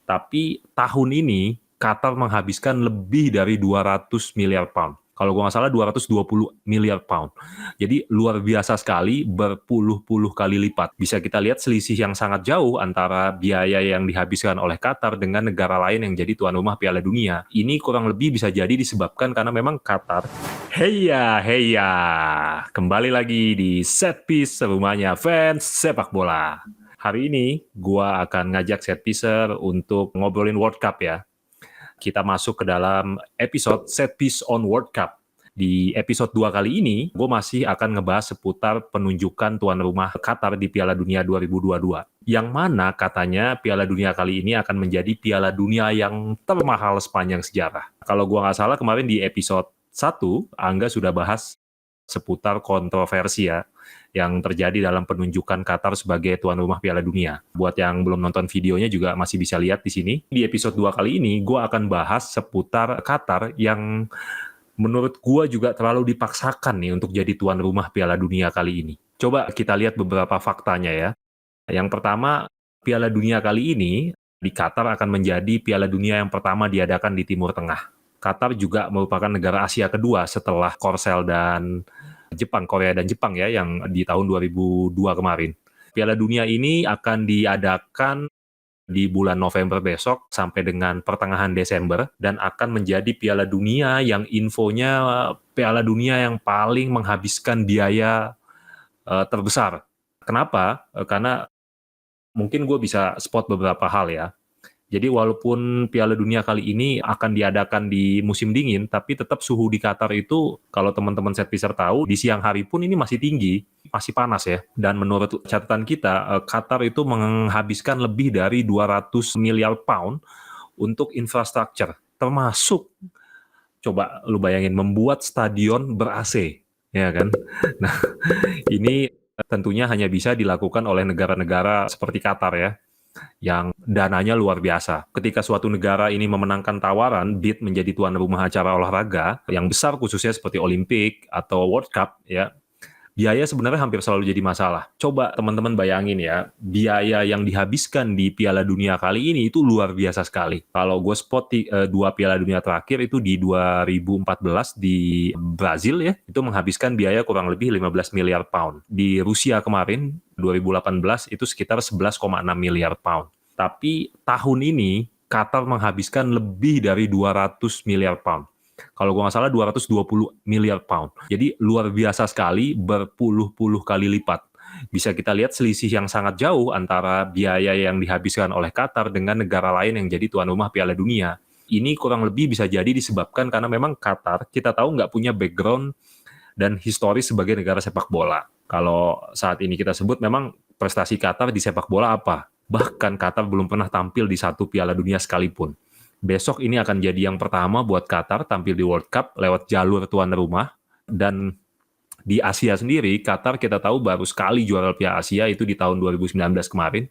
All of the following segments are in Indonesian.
Tapi tahun ini Qatar menghabiskan lebih dari 200 miliar pound. Kalau gue nggak salah 220 miliar pound. Jadi luar biasa sekali, berpuluh-puluh kali lipat. Bisa kita lihat selisih yang sangat jauh antara biaya yang dihabiskan oleh Qatar dengan negara lain yang jadi tuan rumah Piala Dunia. Ini kurang lebih bisa jadi disebabkan karena memang Qatar, heya, heya, kembali lagi di set piece rumahnya fans sepak bola. Hari ini gua akan ngajak set piecer untuk ngobrolin World Cup ya. Kita masuk ke dalam episode set piece on World Cup. Di episode 2 kali ini, gue masih akan ngebahas seputar penunjukan tuan rumah Qatar di Piala Dunia 2022. Yang mana katanya Piala Dunia kali ini akan menjadi Piala Dunia yang termahal sepanjang sejarah. Kalau gue nggak salah kemarin di episode 1, Angga sudah bahas seputar kontroversi ya yang terjadi dalam penunjukan Qatar sebagai tuan rumah Piala Dunia. Buat yang belum nonton videonya juga masih bisa lihat di sini. Di episode 2 kali ini, gue akan bahas seputar Qatar yang menurut gue juga terlalu dipaksakan nih untuk jadi tuan rumah Piala Dunia kali ini. Coba kita lihat beberapa faktanya ya. Yang pertama, Piala Dunia kali ini di Qatar akan menjadi Piala Dunia yang pertama diadakan di Timur Tengah. Qatar juga merupakan negara Asia kedua setelah Korsel dan Korea dan Jepang ya, yang di tahun 2002 kemarin. Piala Dunia ini akan diadakan di bulan November besok sampai dengan pertengahan Desember dan akan menjadi Piala Dunia yang infonya Piala Dunia yang paling menghabiskan biaya terbesar. Kenapa? Karena mungkin gue bisa spot beberapa hal ya. Jadi walaupun Piala Dunia kali ini akan diadakan di musim dingin, tapi tetap suhu di Qatar itu, kalau teman-teman set piecer tahu, di siang hari pun ini masih tinggi, masih panas ya. Dan menurut catatan kita, Qatar itu menghabiskan lebih dari 200 miliar pound untuk infrastruktur, termasuk, coba lu bayangin, membuat stadion ber-AC, ya kan? Nah, ini tentunya hanya bisa dilakukan oleh negara-negara seperti Qatar ya, yang dananya luar biasa. Ketika suatu negara ini memenangkan tawaran bid menjadi tuan rumah acara olahraga yang besar khususnya seperti Olimpik atau World Cup ya, biaya sebenarnya hampir selalu jadi masalah. Coba teman-teman bayangin ya, biaya yang dihabiskan di Piala Dunia kali ini itu luar biasa sekali. Kalau gue spot dua Piala Dunia terakhir itu di 2014 di Brazil ya, itu menghabiskan biaya kurang lebih 15 miliar pound. Di Rusia kemarin 2018 itu sekitar 11,6 miliar pound. Tapi tahun ini Qatar menghabiskan lebih dari 200 miliar pound. Kalau gue nggak salah 220 miliar pound. Jadi luar biasa sekali, berpuluh-puluh kali lipat. Bisa kita lihat selisih yang sangat jauh antara biaya yang dihabiskan oleh Qatar dengan negara lain yang jadi tuan rumah Piala Dunia. Ini kurang lebih bisa jadi disebabkan karena memang Qatar, kita tahu nggak punya background dan historis sebagai negara sepak bola. Kalau saat ini kita sebut memang prestasi Qatar di sepak bola apa? Bahkan Qatar belum pernah tampil di satu Piala Dunia sekalipun. Besok ini akan jadi yang pertama buat Qatar tampil di World Cup lewat jalur tuan rumah. Dan di Asia sendiri, Qatar kita tahu baru sekali juara Piala Asia itu di tahun 2019 kemarin.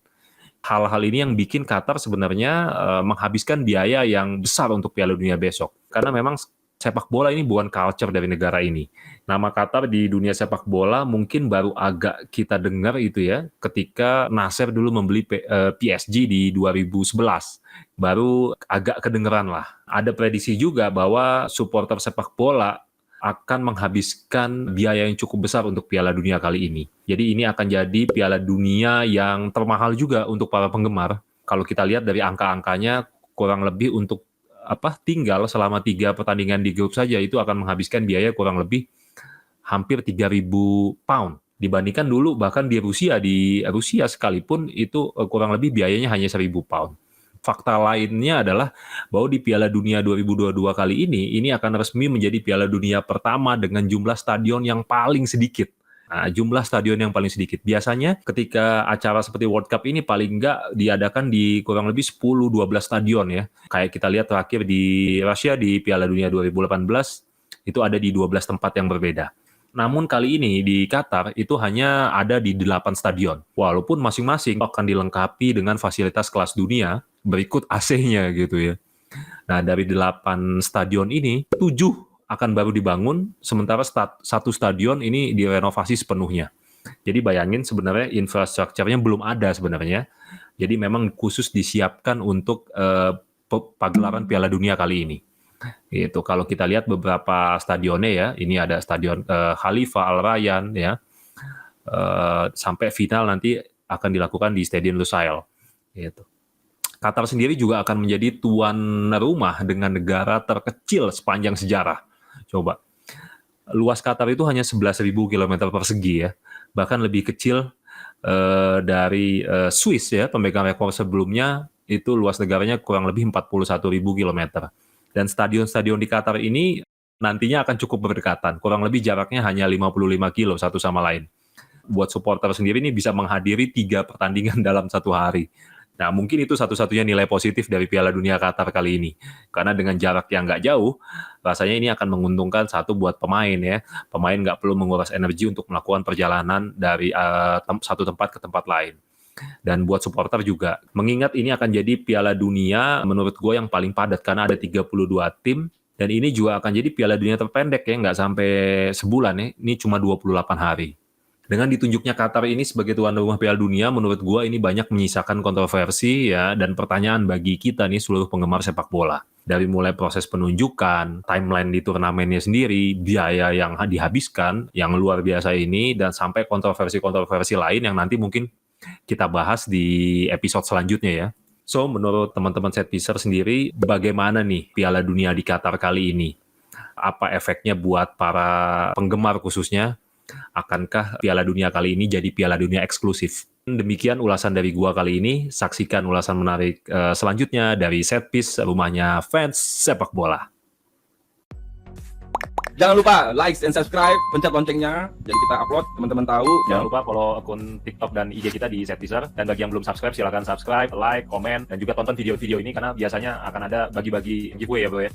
Hal-hal ini yang bikin Qatar sebenarnya menghabiskan biaya yang besar untuk Piala Dunia besok. Karena memang sepak bola ini bukan culture dari negara ini. Nama Qatar di dunia sepak bola mungkin baru agak kita dengar itu ya, ketika Nasser dulu membeli PSG di 2011. Baru agak kedengeran lah. Ada prediksi juga bahwa supporter sepak bola akan menghabiskan biaya yang cukup besar untuk Piala Dunia kali ini. Jadi ini akan jadi Piala Dunia yang termahal juga untuk para penggemar. Kalau kita lihat dari angka-angkanya, kurang lebih untuk tinggal selama 3 pertandingan di grup saja itu akan menghabiskan biaya kurang lebih hampir 3.000 pound. Dibandingkan dulu bahkan di Rusia sekalipun itu kurang lebih biayanya hanya 1.000 pound. Fakta lainnya adalah bahwa di Piala Dunia 2022 kali ini akan resmi menjadi Piala Dunia pertama dengan jumlah stadion yang paling sedikit. Nah, jumlah stadion yang paling sedikit. Biasanya ketika acara seperti World Cup ini paling nggak diadakan di kurang lebih 10-12 stadion ya. Kayak kita lihat terakhir di Rusia di Piala Dunia 2018, itu ada di 12 tempat yang berbeda. Namun kali ini di Qatar itu hanya ada di 8 stadion. Walaupun masing-masing akan dilengkapi dengan fasilitas kelas dunia, berikut AC-nya gitu ya. Nah, dari 8 stadion ini, 7 akan baru dibangun, sementara satu stadion ini direnovasi sepenuhnya. Jadi bayangin sebenarnya infrastrukturnya belum ada sebenarnya. Jadi memang khusus disiapkan untuk pagelaran Piala Dunia kali ini. Itu kalau kita lihat beberapa stadionnya ya, ini ada stadion Khalifa Al Rayyan ya, sampai final nanti akan dilakukan di Stadion Lusail. Gitu. Qatar sendiri juga akan menjadi tuan rumah dengan negara terkecil sepanjang sejarah. Coba, luas Qatar itu hanya 11.000 km persegi ya, bahkan lebih kecil dari Swiss ya, pemegang rekor sebelumnya itu luas negaranya kurang lebih 41.000 km. Dan stadion-stadion di Qatar ini nantinya akan cukup berdekatan, kurang lebih jaraknya hanya 55 kilo satu sama lain. Buat supporter sendiri ini bisa menghadiri 3 pertandingan dalam satu hari. Nah, mungkin itu satu-satunya nilai positif dari Piala Dunia Qatar kali ini. Karena dengan jarak yang nggak jauh, rasanya ini akan menguntungkan satu buat pemain ya. Pemain nggak perlu menguras energi untuk melakukan perjalanan dari satu tempat ke tempat lain. Dan buat supporter juga. Mengingat ini akan jadi Piala Dunia menurut gue yang paling padat karena ada 32 tim. Dan ini juga akan jadi Piala Dunia terpendek ya, nggak sampai sebulan ya. Ini cuma 28 hari. Dengan ditunjuknya Qatar ini sebagai tuan rumah Piala Dunia, menurut gua ini banyak menyisakan kontroversi ya dan pertanyaan bagi kita nih seluruh penggemar sepak bola. Dari mulai proses penunjukan, timeline di turnamennya sendiri, biaya yang dihabiskan, yang luar biasa ini, dan sampai kontroversi-kontroversi lain yang nanti mungkin kita bahas di episode selanjutnya ya. So, menurut teman-teman Setpiecer sendiri, bagaimana nih Piala Dunia di Qatar kali ini? Apa efeknya buat para penggemar khususnya? Akankah Piala Dunia kali ini jadi Piala Dunia eksklusif? Demikian ulasan dari gua kali ini. Saksikan ulasan menarik selanjutnya dari Setpiece, rumahnya fans sepak bola. Jangan lupa like and subscribe, pencet loncengnya, jadi kita upload, teman-teman tahu. Jangan lupa follow akun TikTok dan IG kita di Setpiecer. Dan bagi yang belum subscribe, silakan subscribe, like, komen, dan juga tonton video-video ini karena biasanya akan ada bagi-bagi giveaway ya bro ya.